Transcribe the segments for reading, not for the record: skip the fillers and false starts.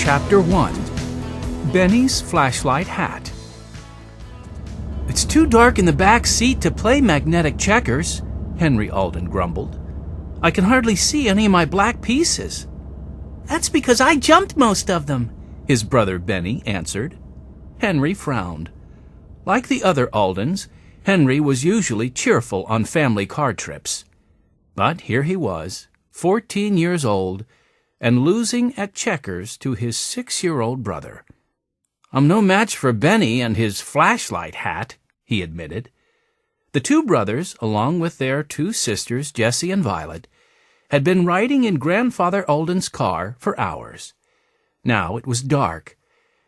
Chapter 1. Benny's Flashlight Hat. "It's too dark in the back seat to play magnetic checkers," Henry Alden grumbled. "I can hardly see any of my black pieces." "That's because I jumped most of them," his brother Benny answered. Henry frowned. Like the other Aldens, Henry was usually cheerful on family car trips. But here he was, 14 years old, and losing at checkers to his 6-year-old brother. "I'm no match for Benny and his flashlight hat," he admitted. The two brothers, along with their two sisters, Jessie and Violet, had been riding in Grandfather Alden's car for hours. Now it was dark,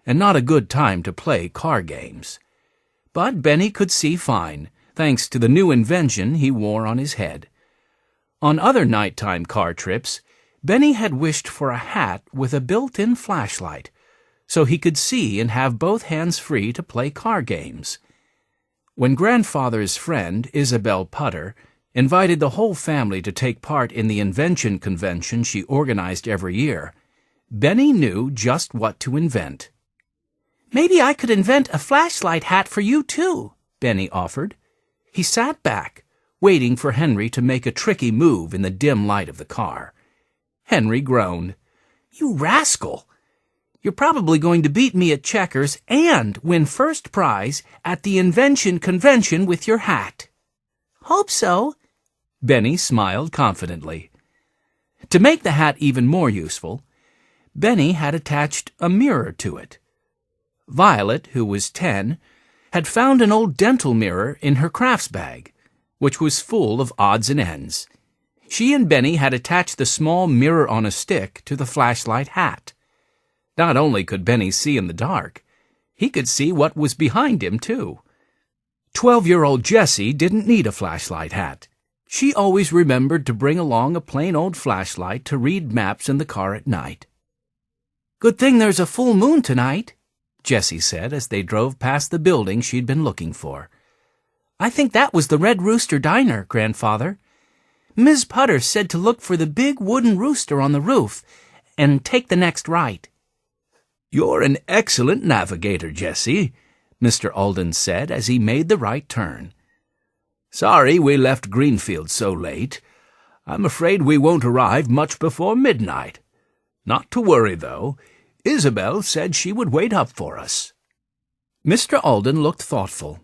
and not a good time to play car games. But Benny could see fine, thanks to the new invention he wore on his head. On other nighttime car trips, Benny had wished for a hat with a built-in flashlight, so he could see and have both hands free to play car games. When Grandfather's friend, Isabel Putter, invited the whole family to take part in the invention convention she organized every year, Benny knew just what to invent. "Maybe I could invent a flashlight hat for you, too," Benny offered. He sat back, waiting for Henry to make a tricky move in the dim light of the car. Henry groaned. "You rascal! You're probably going to beat me at checkers and win first prize at the invention convention with your hat." "Hope so." Benny smiled confidently. To make the hat even more useful, Benny had attached a mirror to it. Violet, who was 10, had found an old dental mirror in her crafts bag, which was full of odds and ends. She and Benny had attached the small mirror on a stick to the flashlight hat. Not only could Benny see in the dark, he could see what was behind him, too. 12-year-old Jessie didn't need a flashlight hat. She always remembered to bring along a plain old flashlight to read maps in the car at night. "Good thing there's a full moon tonight," Jessie said as they drove past the building she'd been looking for. "I think that was the Red Rooster Diner, Grandfather. Ms. Putter said to look for the big wooden rooster on the roof and take the next right." "You're an excellent navigator, Jessie," Mr. Alden said as he made the right turn. "Sorry we left Greenfield so late. I'm afraid we won't arrive much before midnight. Not to worry, though. Isabel said she would wait up for us." Mr. Alden looked thoughtful.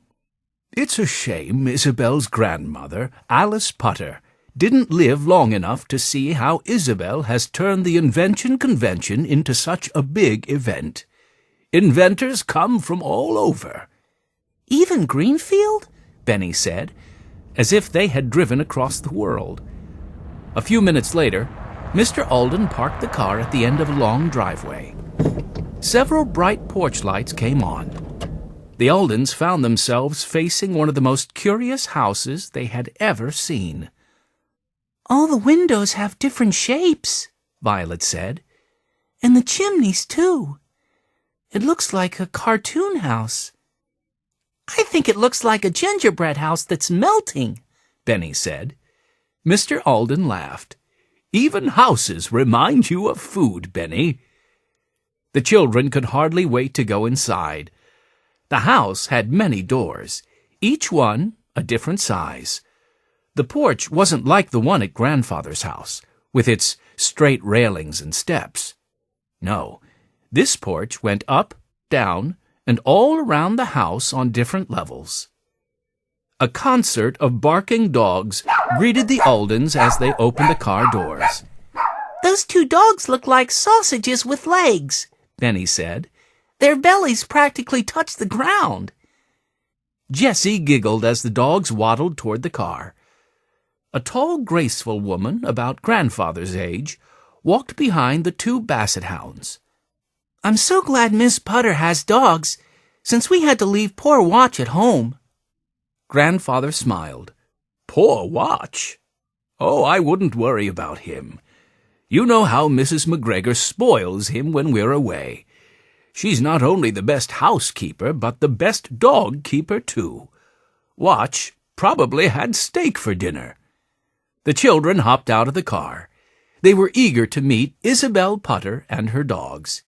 "It's a shame Isabel's grandmother, Alice Putter, didn't live long enough to see how Isabel has turned the invention convention into such a big event. Inventors come from all over." "Even Greenfield?" Benny said, as if they had driven across the world. A few minutes later, Mr. Alden parked the car at the end of a long driveway. Several bright porch lights came on. The Aldens found themselves facing one of the most curious houses they had ever seen. "All the windows have different shapes," Violet said. "And the chimneys, too. It looks like a cartoon house." "I think it looks like a gingerbread house that's melting," Benny said. Mr. Alden laughed. "Even houses remind you of food, Benny." The children could hardly wait to go inside. The house had many doors, each one a different size. The porch wasn't like the one at Grandfather's house, with its straight railings and steps. No, this porch went up, down, and all around the house on different levels. A concert of barking dogs greeted the Aldens as they opened the car doors. "Those two dogs look like sausages with legs," Benny said. "Their bellies practically touch the ground." Jessie giggled as the dogs waddled toward the car. A tall, graceful woman, about Grandfather's age, walked behind the two basset hounds. "I'm so glad Miss Putter has dogs, since we had to leave poor Watch at home." Grandfather smiled. "Poor Watch? Oh, I wouldn't worry about him. You know how Mrs. McGregor spoils him when we're away. She's not only the best housekeeper, but the best dog keeper, too. Watch probably had steak for dinner." The children hopped out of the car. They were eager to meet Isabel Putter and her dogs.